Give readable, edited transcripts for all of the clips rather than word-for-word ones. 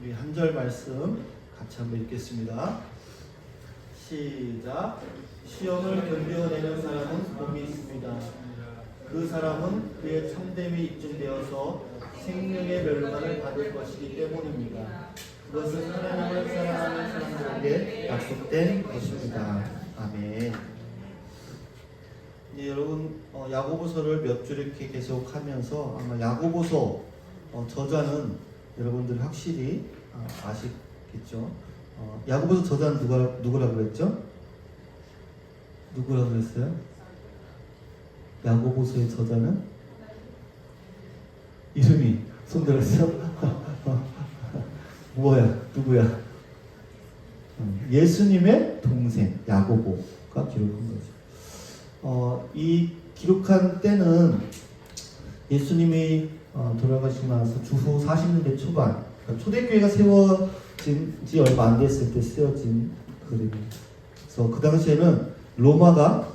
우리 한 절 말씀 같이 한번 읽겠습니다. 시작. 시험을 견뎌내는 사람은 복이 있습니다. 그 사람은 그의 참됨이 입증되어서 생명의 멸관을 받을 것이기 때문입니다. 그것은 하나님을 사랑하는 사람들에게 약속된 것입니다. 아멘. 이제 여러분 야고보서를 몇 줄 이렇게 계속하면서 아마 야고보서 저자는 여러분들이 확실히 아시겠죠. 야고보서 저자는 누구라고 그랬죠? 누구라고 그랬어요? 야고보서의 저자는 이름이 손들었어? 뭐야? 누구야? 예수님의 동생 야고보가 기록한 거죠. 이 기록한 때는 예수님이 돌아가시고 나서 주후 40년대 초반, 그러니까 초대교회가 세워진 지 얼마 안 됐을 때 쓰여진 글입니다. 그래서 그 당시에는 로마가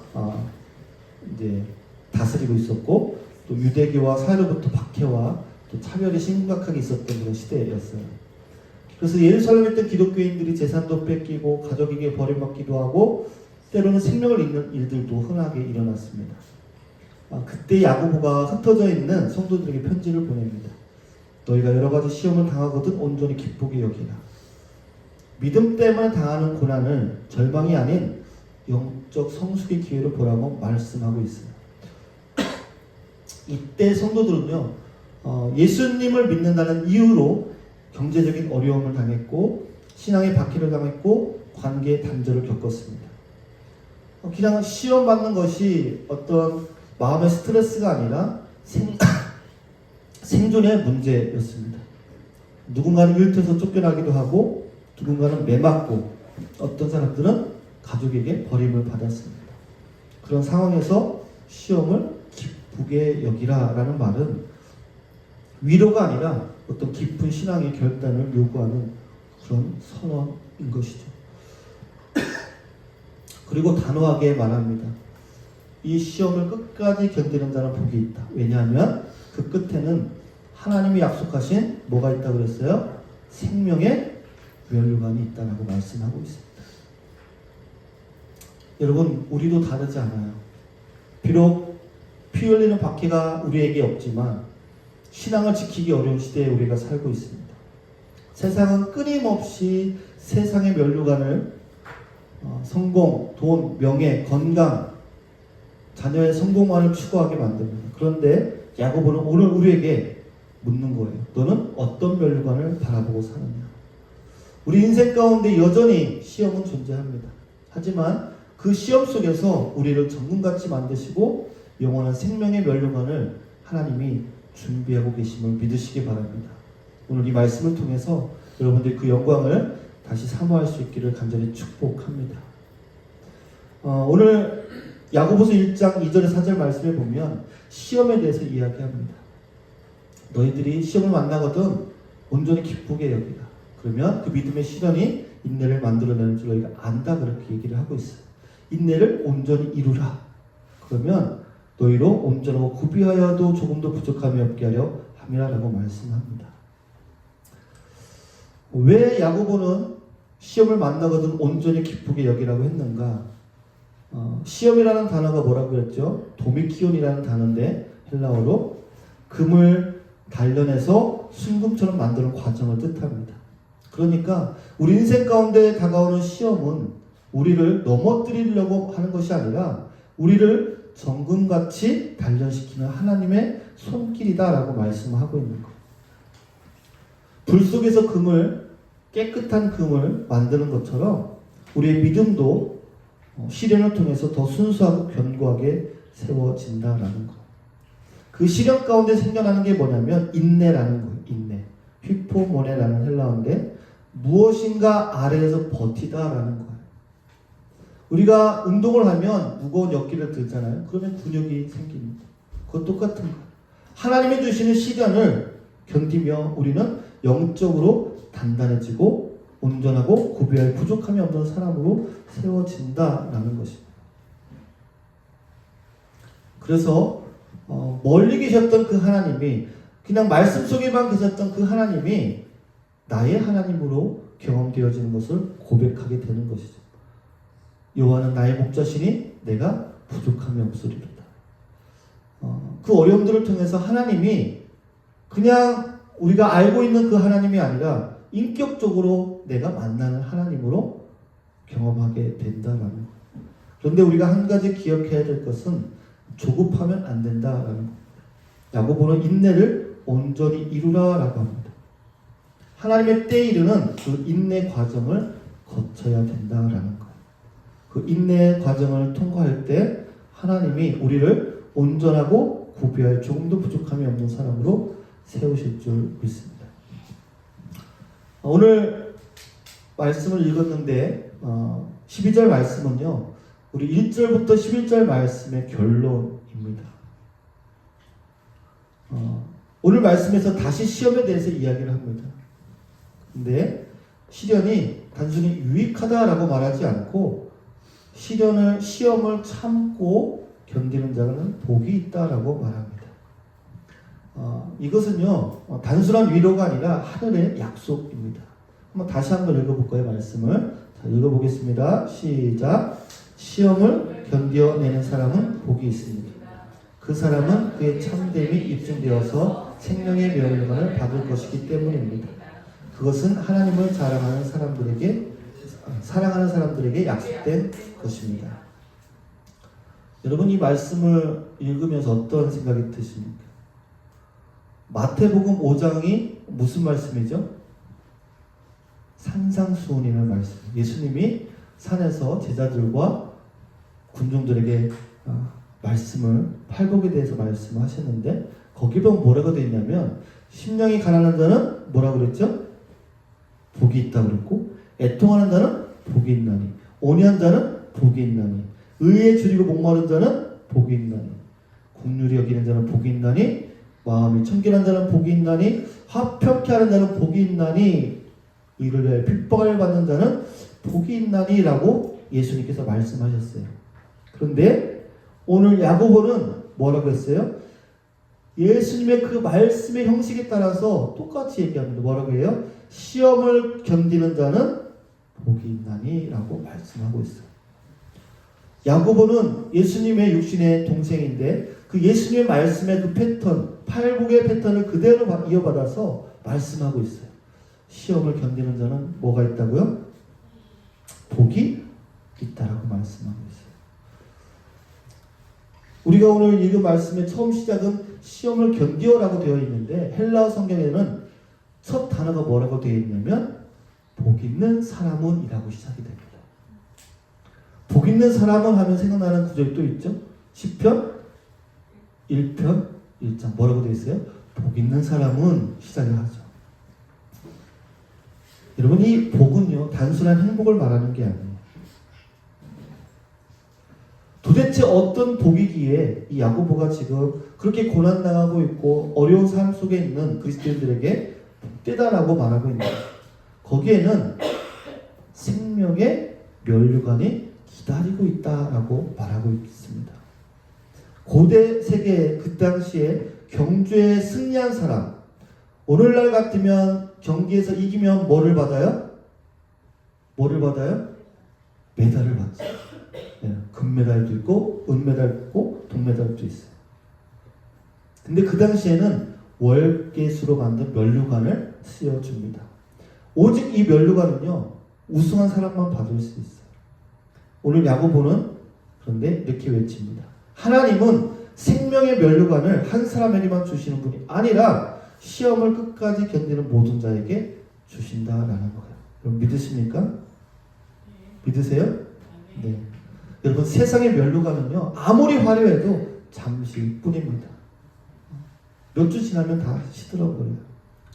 이제 다스리고 있었고, 또 유대교와 사회로부터 박해와 또 차별이 심각하게 있었던 그런 시대였어요. 그래서 예루살렘에 있던 기독교인들이 재산도 뺏기고 가족에게 버림받기도 하고 때로는 생명을 잃는 일들도 흔하게 일어났습니다. 그때 야고보가 흩어져 있는 성도들에게 편지를 보냅니다. 너희가 여러 가지 시험을 당하거든 온전히 기쁘게 여기라. 믿음 때문에 당하는 고난을 절망이 아닌 영적 성숙의 기회로 보라고 말씀하고 있어요. 이때 성도들은요, 예수님을 믿는다는 이유로 경제적인 어려움을 당했고 신앙의 박해를 당했고 관계의 단절을 겪었습니다. 그냥 시험 받는 것이 어떤 마음의 스트레스가 아니라 생존의 문제였습니다. 누군가는 일터에서 쫓겨나기도 하고 누군가는 매맞고 어떤 사람들은 가족에게 버림을 받았습니다. 그런 상황에서 시험을 기쁘게 여기라 라는 말은 위로가 아니라 어떤 깊은 신앙의 결단을 요구하는 그런 선언인 것이죠. 그리고 단호하게 말합니다. 이 시험을 끝까지 견디는 자는 복이 있다. 왜냐하면 그 끝에는 하나님이 약속하신 뭐가 있다고 그랬어요? 생명의 면류관이 있다라고 말씀하고 있습니다. 여러분, 우리도 다르지 않아요. 비록 피 흘리는 박해가 우리에게 없지만 신앙을 지키기 어려운 시대에 우리가 살고 있습니다. 세상은 끊임없이 세상의 면류관을 성공, 돈, 명예, 건강, 자녀의 성공만을 추구하게 만듭니다. 그런데 야고보는 오늘 우리에게 묻는 거예요. 너는 어떤 면류관을 바라보고 사느냐? 우리 인생 가운데 여전히 시험은 존재합니다. 하지만 그 시험 속에서 우리를 정금같이 만드시고 영원한 생명의 면류관을 하나님이 준비하고 계심을 믿으시기 바랍니다. 오늘 이 말씀을 통해서 여러분들이 그 영광을 다시 사모할 수 있기를 간절히 축복합니다. 오늘 야고보서 1장 2절에 4절 말씀에 보면 시험에 대해서 이야기합니다. 너희들이 시험을 만나거든 온전히 기쁘게 여기라. 그러면 그 믿음의 시련이 인내를 만들어내는 줄 너희가 안다. 그렇게 얘기를 하고 있어요. 인내를 온전히 이루라. 그러면 너희로 온전하고 구비하여도 조금도 부족함이 없게 하려 함이라라고 말씀합니다. 왜 야고보는 시험을 만나거든 온전히 기쁘게 여기라고 했는가? 시험이라는 단어가 뭐라고 그랬죠? 도미키온이라는 단어인데 헬라어로 금을 단련해서 순금처럼 만드는 과정을 뜻합니다. 그러니까 우리 인생 가운데 다가오는 시험은 우리를 넘어뜨리려고 하는 것이 아니라 우리를 정금같이 단련시키는 하나님의 손길이다라고 말씀하고 있는 거예요. 불 속에서 깨끗한 금을 만드는 것처럼 우리의 믿음도 시련을 통해서 더 순수하고 견고하게 세워진다라는 거. 그 시련 가운데 생겨나는 게 뭐냐면 인내라는 거예요. 인내. 휘포모네라는 헬라어인데 무엇인가 아래에서 버티다라는 거예요. 우리가 운동을 하면 무거운 역기를 들잖아요. 그러면 근육이 생깁니다. 그건 똑같은 거예요. 하나님이 주시는 시련을 견디며 우리는 영적으로 단단해지고 온전하고 구비할 부족함이 없는 사람으로 세워진다라는 것입니다. 그래서 멀리 계셨던 그 하나님이, 그냥 말씀 속에만 계셨던 그 하나님이 나의 하나님으로 경험되어지는 것을 고백하게 되는 것이죠. 여호와는 나의 목자시니 내가 부족함이 없으리로다. 그 어려움들을 통해서 하나님이 그냥 우리가 알고 있는 그 하나님이 아니라 인격적으로 내가 만나는 하나님으로 경험하게 된다라는 거예요. 그런데 우리가 한 가지 기억해야 될 것은 조급하면 안 된다라는 거예요. 야고보는 인내를 온전히 이루라라고 합니다. 하나님의 때에 이르는 그 인내 과정을 거쳐야 된다라는 거예요. 그 인내 과정을 통과할 때 하나님이 우리를 온전하고 구비할 조금도 부족함이 없는 사람으로 세우실 줄 믿습니다. 오늘 말씀을 읽었는데 12절 말씀은요, 우리 1절부터 11절 말씀의 결론입니다. 오늘 말씀에서 다시 시험에 대해서 이야기를 합니다. 근데 시련이 단순히 유익하다라고 말하지 않고 시험을 참고 견디는 자는 복이 있다라고 말합니다. 이것은요, 단순한 위로가 아니라 하늘의 약속입니다. 다시 한번 읽어볼까요, 말씀을? 자, 읽어보겠습니다. 시작. 시험을 견뎌내는 사람은 복이 있습니다. 그 사람은 그의 참됨이 입증되어서 생명의 면류관을 받을 것이기 때문입니다. 그것은 하나님을 사랑하는 사람들에게 약속된 것입니다. 여러분, 이 말씀을 읽으면서 어떤 생각이 드십니까? 마태복음 5장이 무슨 말씀이죠? 산상수훈이라는 말씀. 예수님이 산에서 제자들과 군중들에게 말씀을, 팔복에 대해서 말씀하셨는데 거기 보면 뭐라고 되어 있냐면 심령이 가난한 자는 뭐라고 그랬죠? 복이 있다 그랬고, 애통하는 자는 복이 있나니, 온유한 자는 복이 있나니, 의에 줄이고 목마른 자는 복이 있나니, 긍휼히 여기는 자는 복이 있나니, 마음이 청결한 자는 복이 있나니, 화평케 하는 자는 복이 있나니, 이를 위하여 핍박을 받는 자는 복이 있나니 라고 예수님께서 말씀하셨어요. 그런데 오늘 야고보는 뭐라고 했어요? 예수님의 그 말씀의 형식에 따라서 똑같이 얘기합니다. 뭐라고 해요? 시험을 견디는 자는 복이 있나니 라고 말씀하고 있어요. 야고보는 예수님의 육신의 동생인데 그 예수님의 말씀의 그 패턴, 팔복의 패턴을 그대로 이어받아서 말씀하고 있어요. 시험을 견디는 자는 뭐가 있다고요? 복이 있다라고 말씀하고 있어요. 우리가 오늘 읽은 말씀의 처음 시작은 시험을 견디어라고 되어 있는데 헬라어 성경에는 첫 단어가 뭐라고 되어 있냐면 복 있는 사람은 이라고 시작이 됩니다. 복 있는 사람은 하면 생각나는 구절이 또 있죠. 시편 1편 1장 뭐라고 되어 있어요? 복 있는 사람은 시작을 하죠. 여러분, 이 복은요 단순한 행복을 말하는 게 아니에요. 도대체 어떤 복이기에 이 야고보가 지금 그렇게 고난당하고 있고 어려운 삶 속에 있는 그리스도인들에게 복되다라고 말하고 있는 거예요. 거기에는 생명의 면류관이 기다리고 있다라고 말하고 있습니다. 고대 세계 그 당시에 경주에 승리한 사람, 오늘날 같으면 경기에서 이기면 뭐를 받아요? 뭐를 받아요? 메달을 받죠. 네, 금메달도 있고 은메달도 있고 동메달도 있어요. 근데 그 당시에는 월계수로 만든 면류관을 씌워줍니다. 오직 이 면류관은요 우승한 사람만 받을 수 있어요. 오늘 야고보는 그런데 이렇게 외칩니다. 하나님은 생명의 면류관을 한 사람에게만 주시는 분이 아니라 시험을 끝까지 견디는 모든 자에게 주신다라는 거예요. 여러분 믿으십니까? 믿으세요? 네. 여러분 세상의 면류관은요 아무리 화려해도 잠시일 뿐입니다. 몇 주 지나면 다 시들어버려요.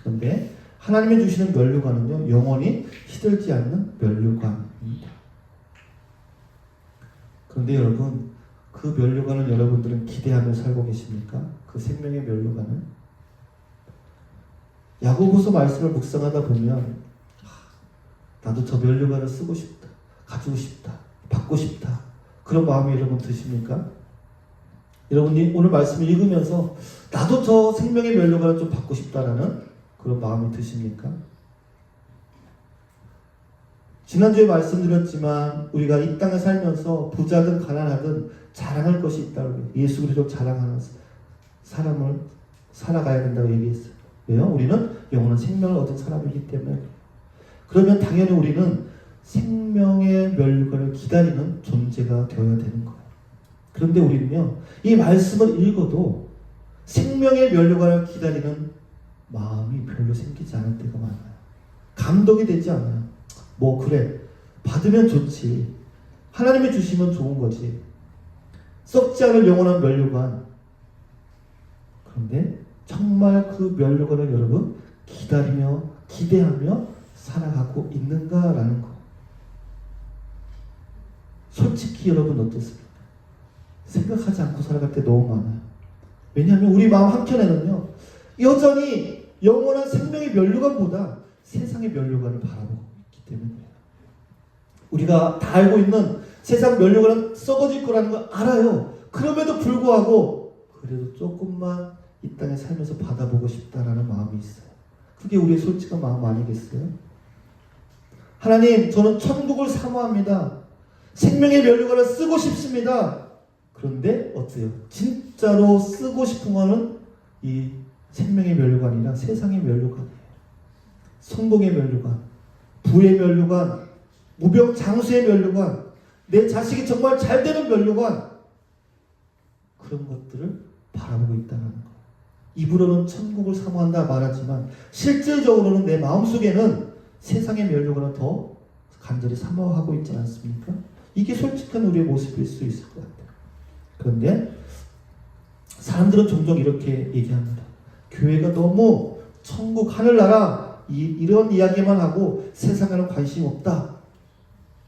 그런데 하나님이 주시는 면류관은요 영원히 시들지 않는 면류관입니다. 그런데 여러분 그 면류관을 여러분들은 기대하며 살고 계십니까? 그 생명의 면류관을? 야고보서 말씀을 묵상하다 보면 나도 저 면류관을 쓰고 싶다, 가지고 싶다, 받고 싶다, 그런 마음이 여러분 드십니까? 여러분이 오늘 말씀을 읽으면서 나도 저 생명의 면류관을 좀 받고 싶다라는 그런 마음이 드십니까? 지난주에 말씀드렸지만 우리가 이 땅에 살면서 부자든 가난하든 자랑할 것이 있다고 예수 그리스도 자랑하는 사람을 살아가야 된다고 얘기했어요. 왜요? 우리는 영원한 생명을 얻은 사람이기 때문에. 그러면 당연히 우리는 생명의 멸류관을 기다리는 존재가 되어야 되는 거예요. 그런데 우리는요, 이 말씀을 읽어도 생명의 멸류관을 기다리는 마음이 별로 생기지 않을 때가 많아요. 감동이 되지 않아요. 뭐 그래, 받으면 좋지, 하나님이 주시면 좋은 거지, 썩지 않을 영원한 멸류관. 그런데 정말 그 멸류관을 여러분 기다리며 기대하며 살아가고 있는가라는 거. 솔직히 여러분 어떻습니까? 생각하지 않고 살아갈 때 너무 많아요. 왜냐하면 우리 마음 한켠에는요, 여전히 영원한 생명의 멸류관보다 세상의 멸류관을 바라보고 있기 때문이에요. 우리가 다 알고 있는 세상 멸류관은 썩어질 거라는 걸 알아요. 그럼에도 불구하고 그래도 조금만 이 땅에 살면서 받아보고 싶다라는 마음이 있어요. 그게 우리의 솔직한 마음 아니겠어요? 하나님, 저는 천국을 사모합니다. 생명의 멸류관을 쓰고 싶습니다. 그런데 어때요? 진짜로 쓰고 싶은 거는 이 생명의 멸류관이나 세상의 멸류관이에요. 성공의 멸류관, 부의 멸류관, 무병장수의 멸류관, 내 자식이 정말 잘 되는 멸류관, 그런 것들을 바라보고 있다는 거. 입으로는 천국을 사모한다 말하지만 실질적으로는 내 마음속에는 세상의 멸류관을 더 간절히 사모하고 있지 않습니까? 이게 솔직한 우리의 모습일 수 있을 것 같아요. 그런데 사람들은 종종 이렇게 얘기합니다. 교회가 너무 천국 하늘나라 이런 이야기만 하고 세상에는 관심 없다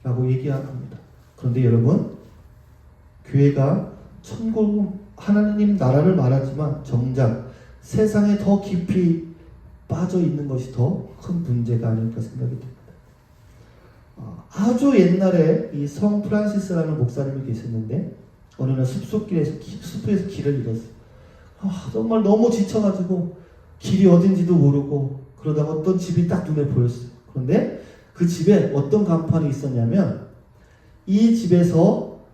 라고 얘기합니다. 그런데 여러분, 교회가 천국 하나님 나라를 말하지만 정작 세상에 더 깊이 빠져 있는 것이 더 큰 문제가 아닐까 생각이 듭니다. 아주 옛날에 이 성 프란시스라는 목사님이 계셨는데 어느 날 숲에서 길을 잃었어요. 정말 너무 지쳐가지고 길이 어딘지도 모르고 그러다가 어떤 집이 딱 눈에 보였어요. 그런데 그 집에 어떤 간판이 있었냐면 이 집에서는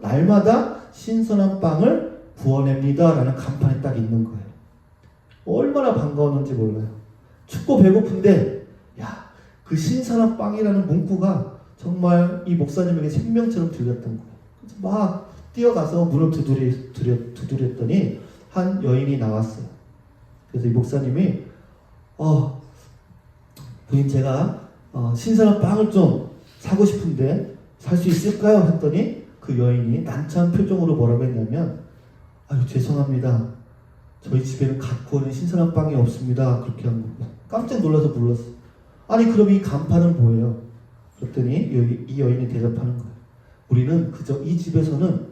날마다 신선한 빵을 구워냅니다 라는 간판이 딱 있는 거예요. 얼마나 반가웠는지 몰라요. 춥고 배고픈데 그 신선한 빵이라는 문구가 정말 이 목사님에게 생명처럼 들렸던 거예요. 그래서 막 뛰어가서 문을 두드렸더니 한 여인이 나왔어요. 그래서 이 목사님이 부인, 제가 신선한 빵을 좀 사고 싶은데 살 수 있을까요? 했더니 그 여인이 난처한 표정으로 뭐라고 했냐면, 죄송합니다, 저희 집에는 갓 구워낸 신선한 빵이 없습니다. 그렇게 한 거예요. 깜짝 놀라서 불렀어요. 아니 그럼 이 간판은 뭐예요? 그랬더니 이 여인이 대답하는 거예요. 우리는 그저 이 집에서는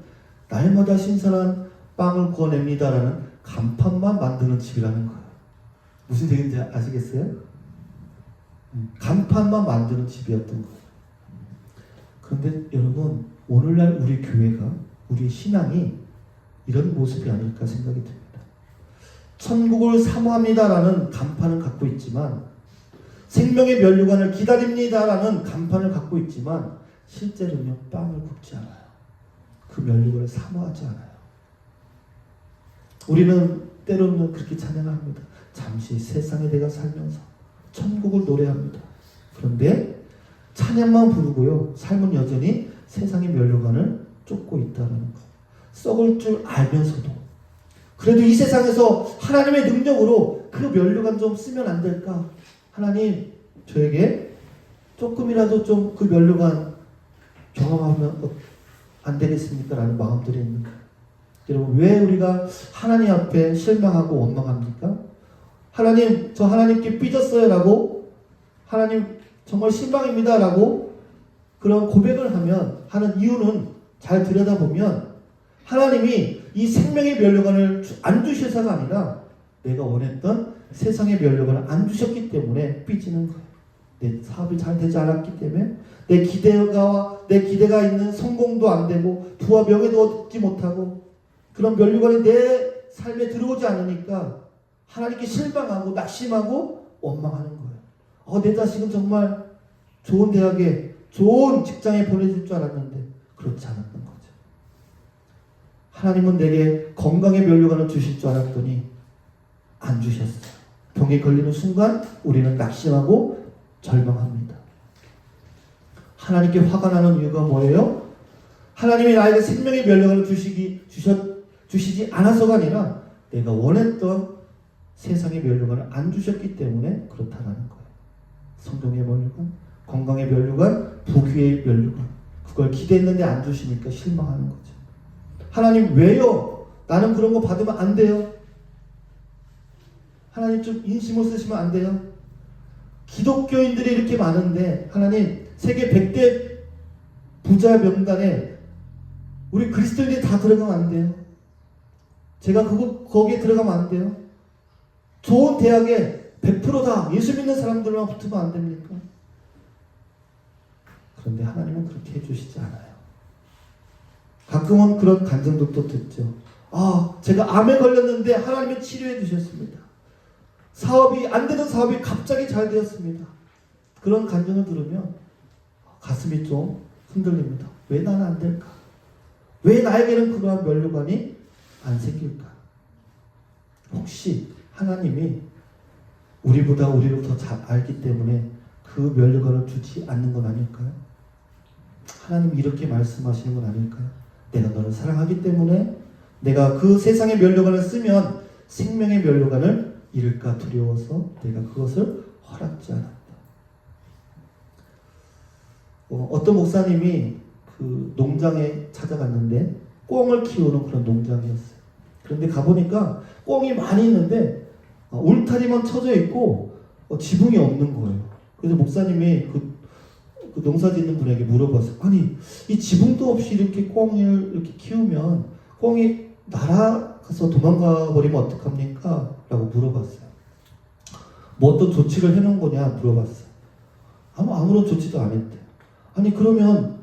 날마다 신선한 빵을 구워냅니다라는 간판만 만드는 집이라는 거예요. 무슨 얘기인지 아시겠어요? 간판만 만드는 집이었던 거예요. 그런데 여러분, 오늘날 우리 교회가, 우리 신앙이 이런 모습이 아닐까 생각이 듭니다. 천국을 사모합니다라는 간판을 갖고 있지만, 생명의 멸류관을 기다립니다라는 간판을 갖고 있지만 실제로는요, 빵을 굽지 않아요. 그 멸류관을 사모하지 않아요. 우리는 때로는 그렇게 찬양합니다. 잠시 세상에 내가 살면서 천국을 노래합니다. 그런데 찬양만 부르고요, 삶은 여전히 세상의 멸류관을 쫓고 있다는 거. 썩을 줄 알면서도 그래도 이 세상에서 하나님의 능력으로 그 멸류관 좀 쓰면 안 될까? 하나님, 저에게 조금이라도 좀 그 멸류관 경험하면 안 되겠습니까? 라는 마음들이 있는 거예요. 여러분, 왜 우리가 하나님 앞에 실망하고 원망합니까? 하나님, 저 하나님께 삐졌어요 라고, 하나님 정말 실망입니다 라고 그런 고백을 하는 이유는 잘 들여다보면 하나님이 이 생명의 멸류관을 안 주셔서가 아니라 내가 원했던 세상의 멸류관을 안 주셨기 때문에 삐지는 거예요. 내 사업이 잘 되지 않았기 때문에, 내 기대가 있는 성공도 안 되고 부와 명예도 얻지 못하고 그런 멸류관이 내 삶에 들어오지 않으니까 하나님께 실망하고 낙심하고 원망하는 거예요. 내 자식은 정말 좋은 대학에, 좋은 직장에 보내줄 줄 알았는데 그렇지 않았던 거죠. 하나님은 내게 건강의 면류관을 주실 줄 알았더니 안 주셨어요. 병에 걸리는 순간 우리는 낙심하고 절망합니다. 하나님께 화가 나는 이유가 뭐예요? 하나님이 나에게 생명의 면류관을 주시지 않아서가 아니라 내가 원했던 세상의 면류관을 안 주셨기 때문에 그렇다는 거예요. 성경의 면류관, 건강의 면류관, 부귀의 면류관, 그걸 기대했는데 안 주시니까 실망하는 거죠. 하나님 왜요? 나는 그런 거 받으면 안 돼요. 하나님 좀 인심을 쓰시면 안 돼요. 기독교인들이 이렇게 많은데 하나님 세계 100대 부자 명단에 우리 그리스도인들이 다 들어가면 안 돼요. 제가 거기에 들어가면 안 돼요. 좋은 대학에 100% 예수 믿는 사람들만 붙으면 안 됩니까? 그런데 하나님은 그렇게 해주시지 않아요. 가끔은 그런 간증도 듣죠. 제가 암에 걸렸는데 하나님이 치료해 주셨습니다. 사업이 안 되던 사업이 갑자기 잘 되었습니다. 그런 간증을 들으면 가슴이 좀 흔들립니다. 왜 나는 안 될까? 왜 나에게는 그러한 면류관이 안 생길까? 혹시 하나님이 우리보다 우리를 더 잘 알기 때문에 그 면류관을 주지 않는 건 아닐까요? 하나님이 이렇게 말씀하시는 건 아닐까요? 내가 너를 사랑하기 때문에 내가 그 세상의 면류관을 쓰면 생명의 면류관을 잃을까 두려워서 내가 그것을 허락지 않았다. 어떤 목사님이 그 농장에 찾아갔는데 꿩을 키우는 그런 농장이었어요. 그런데 가보니까 꿩이 많이 있는데 울타리만 쳐져 있고 지붕이 없는 거예요. 그래서 목사님이 그 농사 짓는 분에게 물어봤어요. 아니 이 지붕도 없이 이렇게 꿩을 이렇게 키우면 꿩이 날아가서 도망가 버리면 어떡합니까? 라고 물어봤어요. 뭐 어떤 조치를 해놓은 거냐 물어봤어요. 아무런 조치도 안 했대요. 아니 그러면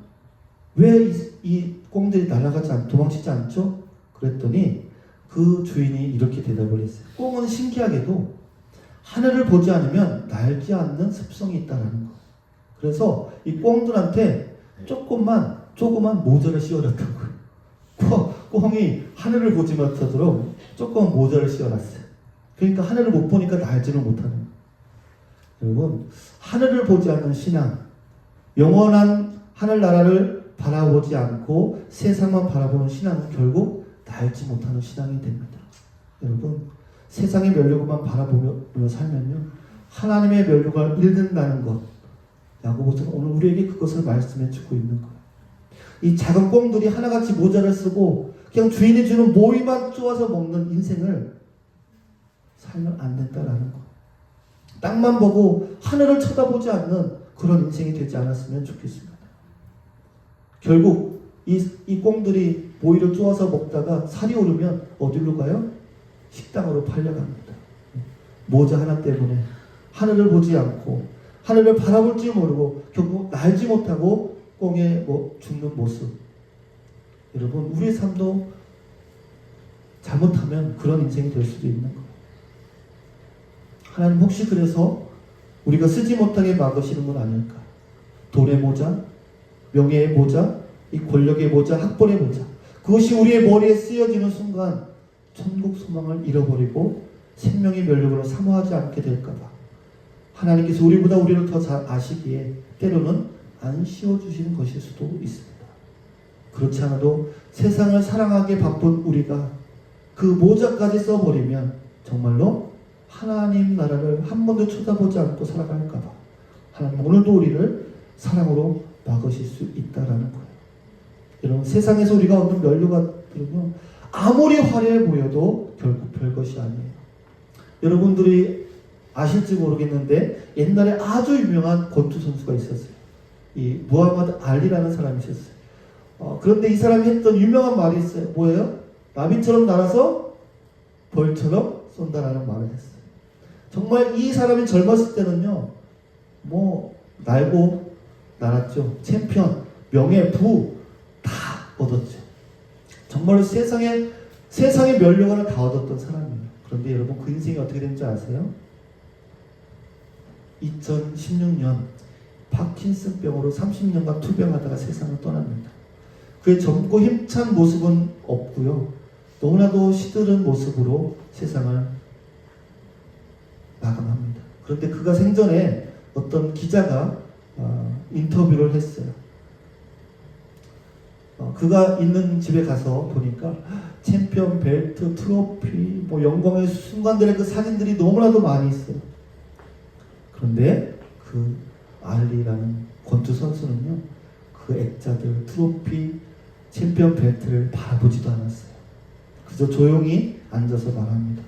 왜 이 꿩들이 도망치지 않죠? 그랬더니 그 주인이 이렇게 대답을 했어요. 꿩은 신기하게도 하늘을 보지 않으면 날지 않는 습성이 있다는 거. 그래서 이 꿩들한테 조그만 모자를 씌워놨다고요. 꿩이 하늘을 보지 못하도록 조그만 모자를 씌워놨어요. 그러니까 하늘을 못 보니까 날지를 못하는 거예요. 여러분, 하늘을 보지 않는 신앙, 영원한 하늘나라를 바라보지 않고 세상만 바라보는 신앙은 결국 날지 못하는 신앙이 됩니다. 여러분, 세상의 면류관만 바라보며 살면요, 하나님의 면류관을 잃는다는 것, 야고보서는 오늘 우리에게 그것을 말씀해 주고 있는 거예요. 이 작은 꿩들이 하나같이 모자를 쓰고 그냥 주인이 주는 모이만 쪼아서 먹는 인생을 살면 안 된다라는 거예요. 땅만 보고 하늘을 쳐다보지 않는 그런 인생이 되지 않았으면 좋겠습니다. 결국 이 꿩들이 모이를 쪼아서 먹다가 살이 오르면 어디로 가요? 식당으로 팔려갑니다. 모자 하나 때문에 하늘을 보지 않고 하늘을 바라볼 줄 모르고 결국 날지 못하고 꿩에 죽는 모습. 여러분, 우리의 삶도 잘못하면 그런 인생이 될 수도 있는 거예요. 하나님 혹시 그래서 우리가 쓰지 못하게 막으시는 건 아닐까? 돈의 모자, 명예의 모자, 이 권력의 모자, 학벌의 모자, 그것이 우리의 머리에 쓰여지는 순간 천국 소망을 잃어버리고 생명의 면류관을 사모하지 않게 될까봐 하나님께서 우리보다 우리를 더 잘 아시기에 때로는 안 씌워주시는 것일 수도 있습니다. 그렇지 않아도 세상을 사랑하기에 바쁜 우리가 그 모자까지 써버리면 정말로 하나님 나라를 한 번도 쳐다보지 않고 살아갈까봐 하나님 오늘도 우리를 사랑으로 막으실 수 있다라는 거예요. 여러분, 세상에서 우리가 얻는 면류관들은요, 아무리 화려해 보여도 결국 별것이 아니에요. 여러분들이 아실지 모르겠는데 옛날에 아주 유명한 권투 선수가 있었어요. 이 무하마드 알리라는 사람이 있었어요. 그런데 이 사람이 했던 유명한 말이 있어요. 뭐예요? 나비처럼 날아서 벌처럼 쏜다라는 말을 했어요. 정말 이 사람이 젊었을 때는요, 날고 날았죠. 챔피언, 명예, 부 다 얻었죠. 정말로 세상의 면류관을 다 얻었던 사람이에요. 그런데 여러분, 그 인생이 어떻게 된지 아세요? 2016년 파킨슨병으로 30년간 투병하다가 세상을 떠납니다. 그의 젊고 힘찬 모습은 없고요. 너무나도 시들은 모습으로 세상을 마감합니다. 그런데 그가 생전에 어떤 기자가 인터뷰를 했어요. 그가 있는 집에 가서 보니까 챔피언 벨트, 트로피, 영광의 순간들의 그 사진들이 너무나도 많이 있어요. 그런데 그 알리라는 권투 선수는요, 그 액자들, 트로피, 챔피언 벨트를 바라보지도 않았어요. 그저 조용히 앉아서 말합니다.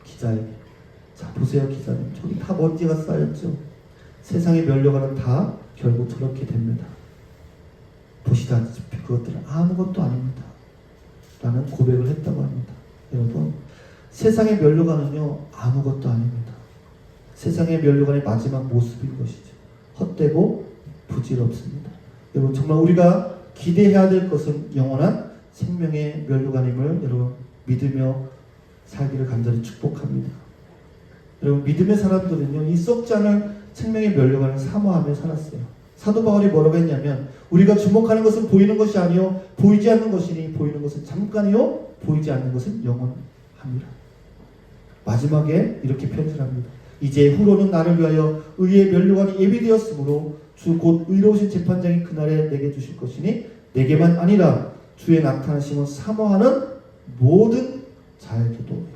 기자에게. 자, 보세요, 기자님. 저기 다 먼지가 쌓였죠. 세상의 면류관은 다 결국 저렇게 됩니다. 보시다시피 그것들은 아무것도 아닙니다. 라는 고백을 했다고 합니다. 여러분, 세상의 면류관은요, 아무것도 아닙니다. 세상의 면류관의 마지막 모습인 것이죠. 헛되고 부질없습니다. 여러분, 정말 우리가 기대해야 될 것은 영원한 생명의 면류관임을 여러분 믿으며 살기를 간절히 축복합니다. 여러분, 믿음의 사람들은요, 이 썩지 않을 생명의 면류관을 사모하며 살았어요. 사도 바울이 뭐라고 했냐면, 우리가 주목하는 것은 보이는 것이 아니요 보이지 않는 것이니 보이는 것은 잠깐이요 보이지 않는 것은 영원합니다. 마지막에 이렇게 편지합니다. 이제 후로는 나를 위하여 의의 면류관이 예비되었으므로 주 곧 의로우신 재판장이 그날에 내게 주실 것이니 내게만 아니라 주의 나타나심을 사모하는 모든 자에게도.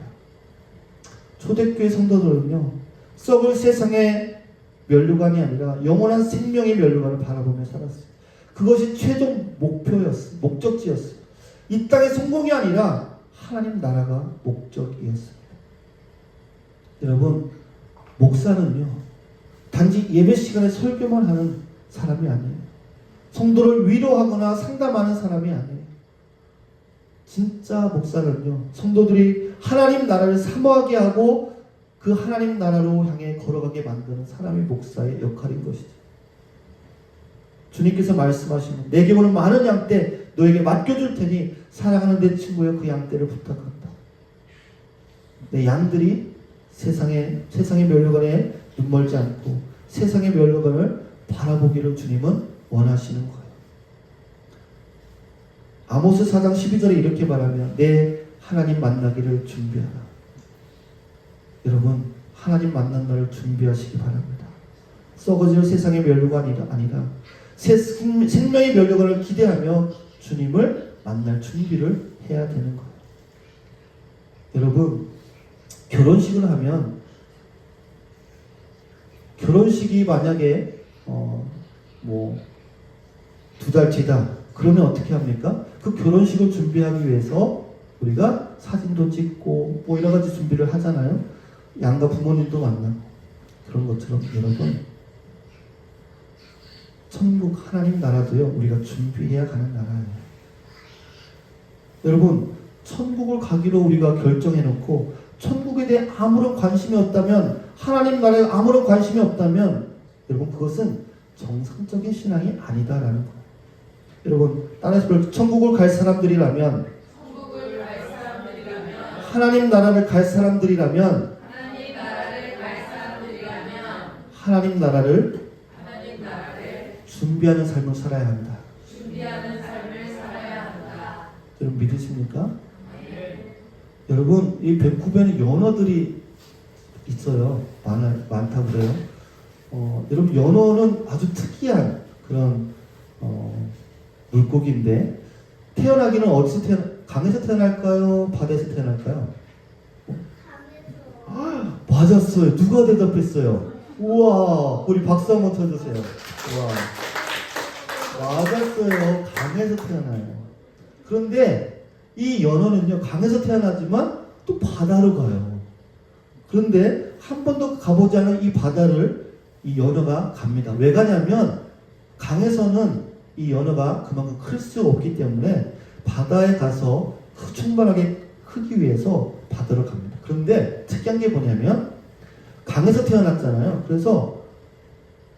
초대교회 성도들은요, 썩을 세상의 면류관이 아니라 영원한 생명의 면류관을 바라보며 살았어요. 그것이 최종 목적지였어요. 이 땅의 성공이 아니라 하나님 나라가 목적이었습니다. 여러분, 목사는요, 단지 예배 시간에 설교만 하는 사람이 아니에요. 성도를 위로하거나 상담하는 사람이 아니에요. 진짜 목사는요, 성도들이 하나님 나라를 사모하게 하고 그 하나님 나라로 향해 걸어가게 만드는 사람이 목사의 역할인 것이죠. 주님께서 말씀하시는, 내게 오는 많은 양떼 너에게 맡겨줄 테니 사랑하는 내 친구여 그 양떼를 부탁한다. 내 양들이 세상의 면류관에 눈멀지 않고 세상의 면류관을 바라보기를 주님은 원하시는 거예요. 아모스 4장 12절에 이렇게 말하면 내 하나님 만나기를 준비하라. 여러분, 하나님 만난 날을 준비하시기 바랍니다. 썩어질 세상의 면류관이 아니라 생명의 면류관을 기대하며 주님을 만날 준비를 해야 되는 거예요. 여러분, 결혼식을 하면 결혼식이 만약에 2달 뒤다 그러면 어떻게 합니까? 그 결혼식을 준비하기 위해서 우리가 사진도 찍고 여러 가지 준비를 하잖아요. 양가 부모님도 만나고. 그런 것처럼 여러분, 천국 하나님 나라도요, 우리가 준비해야 가는 나라예요. 여러분, 천국을 가기로 우리가 결정해놓고 천국에 대해 아무런 관심이 없다면, 하나님 나라에 아무런 관심이 없다면 여러분, 그것은 정상적인 신앙이 아니다라는 거예요. 여러분, 따라서 천국을 갈 사람들이라면, 하나님 나라를 갈 사람들이라면 하나님 나라를 준비하는 삶을 살아야 한다. 여러분, 믿으십니까? 여러분, 이 밴쿠버에는 연어들이 있어요. 많다고 그래요. 여러분, 연어는 아주 특이한 그런 물고기인데, 태어나기는 어디서 강에서 태어날까요? 바다에서 태어날까요? 맞았어요. 누가 대답했어요? 우와, 우리 박수 한번 쳐주세요. 우와, 맞았어요. 강에서 태어나요. 그런데 이 연어는요, 강에서 태어나지만 또 바다로 가요. 그런데 한 번도 가보지 않은 이 바다를 이 연어가 갑니다. 왜 가냐면 강에서는 이 연어가 그만큼 클 수 없기 때문에 바다에 가서 충분하게 크기 위해서 바다로 갑니다. 그런데 특이한 게 뭐냐면, 강에서 태어났잖아요. 그래서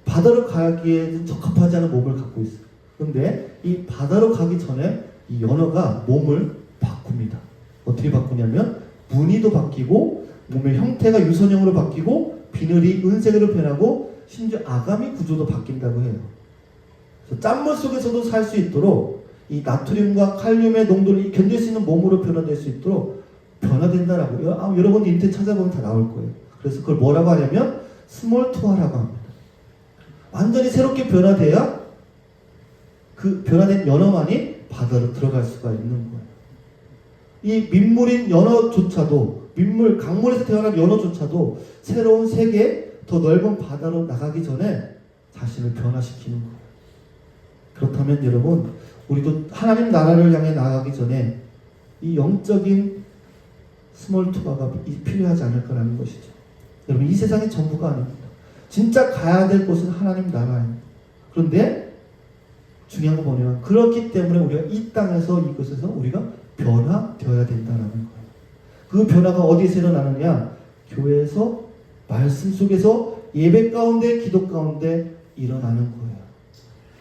바다로 가기에 적합하지 않은 몸을 갖고 있어요. 그런데 이 바다로 가기 전에 이 연어가 몸을 바꿉니다. 어떻게 바꾸냐면, 무늬도 바뀌고 몸의 형태가 유선형으로 바뀌고 비늘이 은색으로 변하고 심지어 아가미 구조도 바뀐다고 해요. 그래서 짠물 속에서도 살 수 있도록 이 나트륨과 칼륨의 농도를 견딜 수 있는 몸으로 변화될 수 있도록 변화된다라고. 여러분 인터넷 찾아보면 다 나올 거예요. 그래서 그걸 뭐라고 하냐면 스몰투아라고 합니다. 완전히 새롭게 변화돼야 그 변화된 연어만이 바다로 들어갈 수가 있는 거예요. 이 민물인 연어조차도, 강물에서 태어난 연어조차도 새로운 세계, 더 넓은 바다로 나가기 전에 자신을 변화시키는 거예요. 그렇다면 여러분, 우리도 하나님 나라를 향해 나가기 전에 이 영적인 스몰투아가 필요하지 않을까라는 것이죠. 여러분, 이 세상이 전부가 아닙니다. 진짜 가야 될 곳은 하나님 나라예요. 그런데 중요한 거 뭐냐면, 그렇기 때문에 우리가 이 땅에서, 이곳에서 우리가 변화되어야 된다는 거예요. 그 변화가 어디서 일어나느냐? 교회에서, 말씀 속에서, 예배 가운데, 기도 가운데 일어나는 거예요.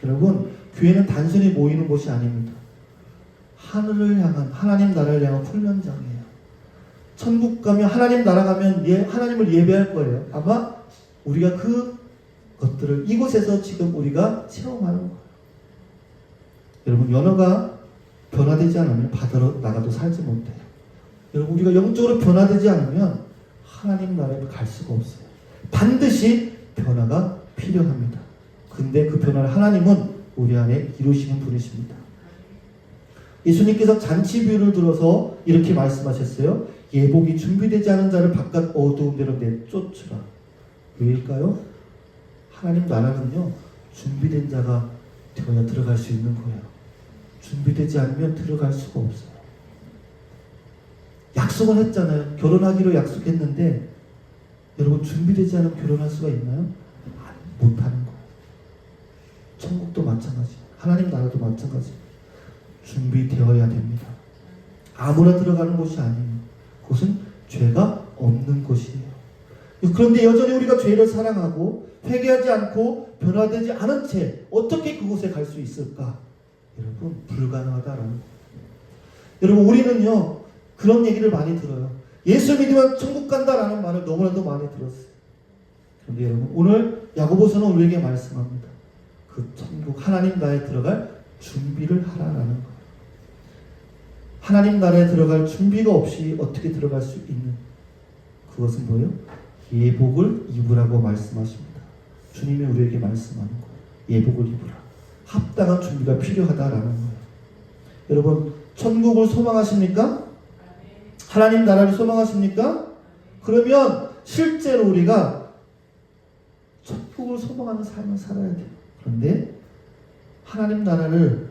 여러분, 교회는 단순히 모이는 곳이 아닙니다. 하늘을 향한, 하나님 나라를 향한 훈련장이에요. 천국 가면, 하나님 나라 가면 하나님을 예배할 거예요. 아마 우리가 그 것들을 이곳에서 지금 우리가 체험하는 거예요. 여러분, 연어가 변화되지 않으면 바다로 나가도 살지 못해요. 여러분, 우리가 영적으로 변화되지 않으면 하나님 나라에 갈 수가 없어요. 반드시 변화가 필요합니다. 근데 그 변화를 하나님은 우리 안에 이루시는 분이십니다. 예수님께서 잔치 비유를 들어서 이렇게 말씀하셨어요. 예복이 준비되지 않은 자를 바깥 어두운 데로 내쫓으라. 왜일까요? 하나님 나라는요, 준비된 자가 되어야 들어갈 수 있는 거예요. 준비되지 않으면 들어갈 수가 없어요. 약속을 했잖아요. 결혼하기로 약속했는데 여러분, 준비되지 않으면 결혼할 수가 있나요? 못하는 거예요. 천국도 마찬가지, 하나님 나라도 마찬가지. 준비되어야 됩니다. 아무나 들어가는 곳이 아니에요. 그것은 죄가 없는 곳이에요. 그런데 여전히 우리가 죄를 사랑하고 회개하지 않고 변화되지 않은 채 어떻게 그곳에 갈 수 있을까? 여러분, 불가능하다라는 거예요. 여러분, 우리는요, 그런 얘기를 많이 들어요. 예수 믿으면 천국 간다라는 말을 너무나도 많이 들었어요. 그런데 여러분, 오늘 야고보서는 우리에게 말씀합니다. 그 천국, 하나님 나라에 들어갈 준비를 하라라는 거예요. 하나님 나라에 들어갈 준비가 없이 어떻게 들어갈 수 있는, 그것은 뭐예요? 예복을 입으라고 말씀하십니다. 주님이 우리에게 말씀하는 거예요. 예복을 입으라. 합당한 준비가 필요하다라는 거예요. 여러분, 천국을 소망하십니까? 하나님 나라를 소망하십니까? 그러면 실제로 우리가 천국을 소망하는 삶을 살아야 돼요. 그런데 하나님 나라를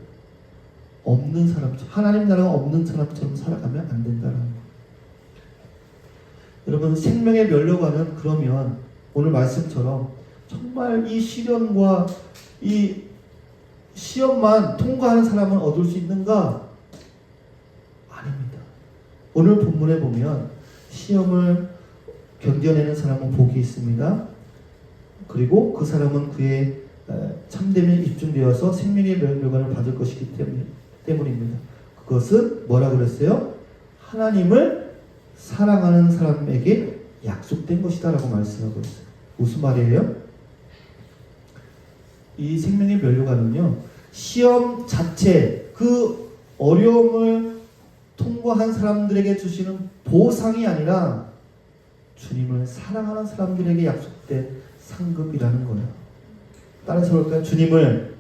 없는 사람처럼, 하나님 나라가 없는 사람처럼 살아가면 안 된다는 거예요. 여러분, 생명의 면류관은 그러면 오늘 말씀처럼 정말 이 시련과 이 시험만 통과하는 사람은 얻을 수 있는가? 아닙니다. 오늘 본문에 보면 시험을 견뎌내는 사람은 복이 있습니다. 그리고 그 사람은 그의 참됨에 입증되어서 생명의 면류관을 받을 것이기 때문입니다. 그것은 뭐라 그랬어요? 하나님을 사랑하는 사람에게 약속된 것이다 라고 말씀하고 있어요. 무슨 말이에요? 이 생명의 면류관은요, 시험 자체, 그 어려움을 통과한 사람들에게 주시는 보상이 아니라 주님을 사랑하는 사람들에게 약속된 상급이라는 거예요. 따라서 볼까요? 주님을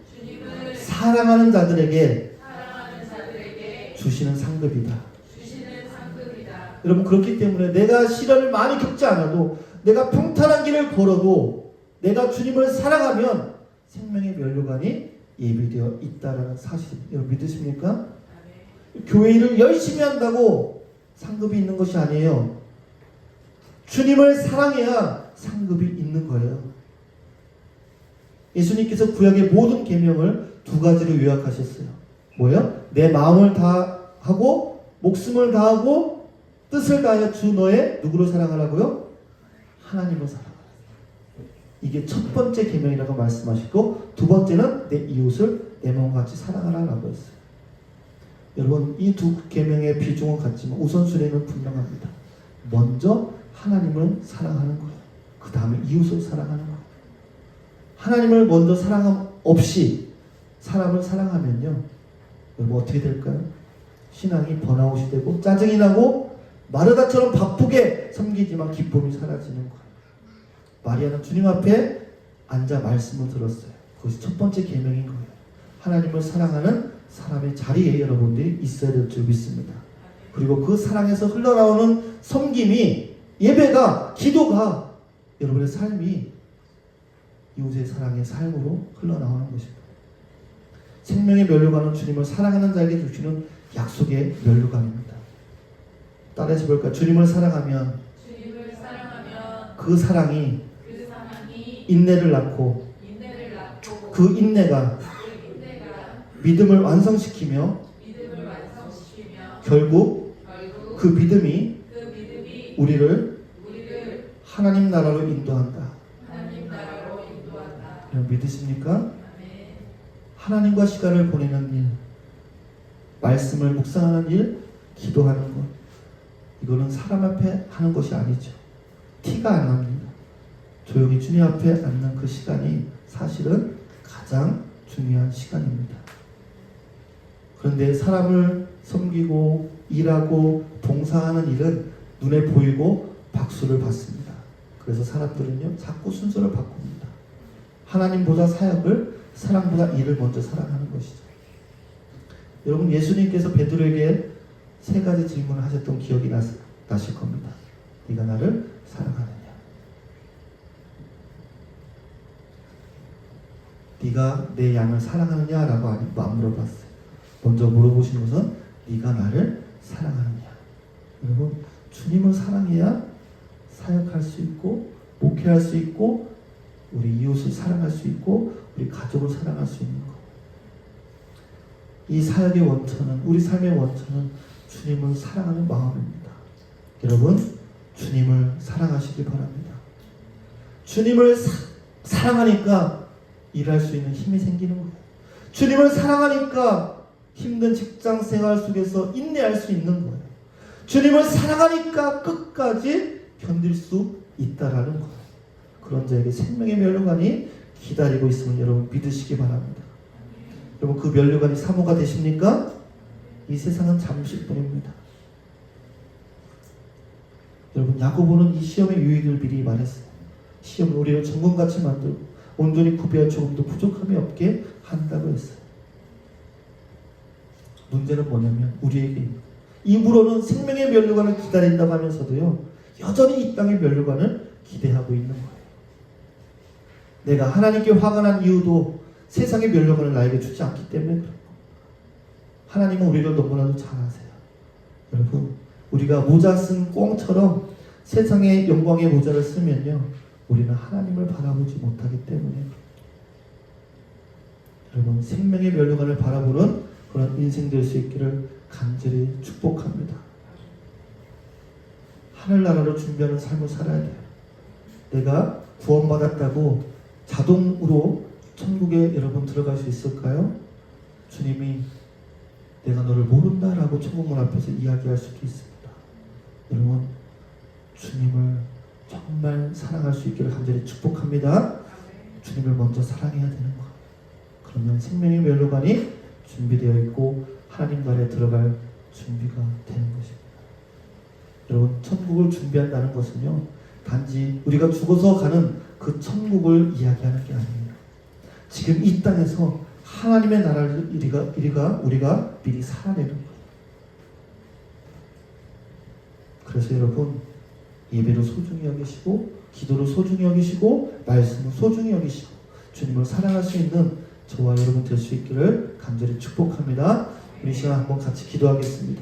사랑하는 자들에게 주시는 상급이다. 여러분, 그렇기 때문에 내가 시련을 많이 겪지 않아도, 내가 평탄한 길을 걸어도 내가 주님을 사랑하면 생명의 면류관이 예비되어 있다라는 사실, 여러분 믿으십니까? 교회 일을 열심히 한다고 상급이 있는 것이 아니에요. 주님을 사랑해야 상급이 있는 거예요. 예수님께서 구약의 모든 계명을 두 가지로 요약하셨어요. 뭐예요? 내 마음을 다하고 목숨을 다하고 뜻을 다하여 주 너의 누구를 사랑하라고요? 하나님을 사랑하라. 이게 첫 번째 계명이라고 말씀하시고, 두 번째는 내 이웃을 내 마음같이 사랑하라라고 했어요. 여러분, 이 두 계명의 비중은 같지만 우선순위는 분명합니다. 먼저 하나님을 사랑하는 거예요. 그 다음에 이웃을 사랑하는 거예요. 하나님을 먼저 사랑함 없이 사람을 사랑하면요, 여러분 어떻게 될까요? 신앙이 번아웃이 되고 짜증이 나고 마르다처럼 바쁘게 섬기지만 기쁨이 사라지는 거예요. 마리아는 주님 앞에 앉아 말씀을 들었어요. 그것이 첫 번째 계명인 거예요. 하나님을 사랑하는 사람의 자리에 여러분들이 있어야 될 줄 믿습니다. 그리고 그 사랑에서 흘러나오는 섬김이, 예배가, 기도가 여러분의 삶이 이웃의 사랑의 삶으로 흘러나오는 것입니다. 생명의 면류관은 주님을 사랑하는 자에게 주시는 약속의 면류관입니다. 따라해서 볼까요? 주님을 사랑하면 그 사랑이 인내를 낳고 그 인내가 믿음을 완성시키며 결국 그 믿음이 우리를 하나님 나라로 인도한다. 믿으십니까? 하나님과 시간을 보내는 일, 말씀을 묵상하는 일, 기도하는 것, 이거는 사람 앞에 하는 것이 아니죠. 티가 안 납니다. 조용히 주님 앞에 앉는 그 시간이 사실은 가장 중요한 시간입니다. 그런데 사람을 섬기고 일하고 봉사하는 일은 눈에 보이고 박수를 받습니다. 그래서 사람들은요, 자꾸 순서를 바꿉니다. 하나님보다 사역을, 사랑보다 일을 먼저 사랑하는 것이죠. 여러분, 예수님께서 베드로에게 3가지 질문을 하셨던 기억이 나실 겁니다. 네가 나를 사랑하느냐? 네가 내 양을 사랑하느냐? 라고 안 물어봤어요. 먼저 물어보신 것은 네가 나를 사랑하느냐? 여러분, 주님을 사랑해야 사역할 수 있고 목회할 수 있고 우리 이웃을 사랑할 수 있고 우리 가족을 사랑할 수 있는 것. 이 사역의 원천은, 우리 삶의 원천은 주님을 사랑하는 마음입니다. 여러분, 주님을 사랑하시기 바랍니다. 주님을 사랑하니까 일할 수 있는 힘이 생기는 거예요. 주님을 사랑하니까 힘든 직장 생활 속에서 인내할 수 있는 거예요. 주님을 사랑하니까 끝까지 견딜 수 있다라는 거예요. 그런 자에게 생명의 면류관이 기다리고 있음을 여러분 믿으시기 바랍니다. 여러분, 그 면류관이 사모가 되십니까? 이 세상은 잠시일 뿐입니다. 여러분, 야고보는 이 시험의 유익을 미리 말했어요. 시험은 우리를 정금같이 만들고 온전히 구비할 조금도 부족함이 없게 한다고 했어요. 문제는 뭐냐면 우리에게 입으로는 생명의 면류관을 기다린다고 하면서도요, 여전히 이 땅의 면류관을 기대하고 있는 거예요. 내가 하나님께 화가 난 이유도 세상의 면류관을 나에게 주지 않기 때문에 그런 거예요. 하나님은 우리를 너무나도 잘 아세요. 여러분, 우리가 모자 쓴 꽁처럼 세상의 영광의 모자를 쓰면요, 우리는 하나님을 바라보지 못하기 때문에, 여러분, 생명의 면류관을 바라보는 그런 인생 될 수 있기를 간절히 축복합니다. 하늘나라로 준비하는 삶을 살아야 돼요. 내가 구원받았다고 자동으로 천국에 여러분 들어갈 수 있을까요? 주님이 내가 너를 모른다라고 천국문 앞에서 이야기할 수도 있습니다. 여러분, 주님을 정말 사랑할 수 있기를 간절히 축복합니다. 주님을 먼저 사랑해야 되는 거예요. 그러면 생명의 면류관이 준비되어 있고 하나님 나라에 들어갈 준비가 되는 것입니다. 여러분, 천국을 준비한다는 것은요, 단지 우리가 죽어서 가는 그 천국을 이야기하는 게 아니에요. 지금 이 땅에서 하나님의 나라를 우리가 미리 살아내는 거예요. 그래서 여러분, 예배를 소중히 여기시고 기도를 소중히 여기시고 말씀을 소중히 여기시고 주님을 사랑할 수 있는 저와 여러분 될 수 있기를 간절히 축복합니다. 우리 시간 한번 같이 기도하겠습니다.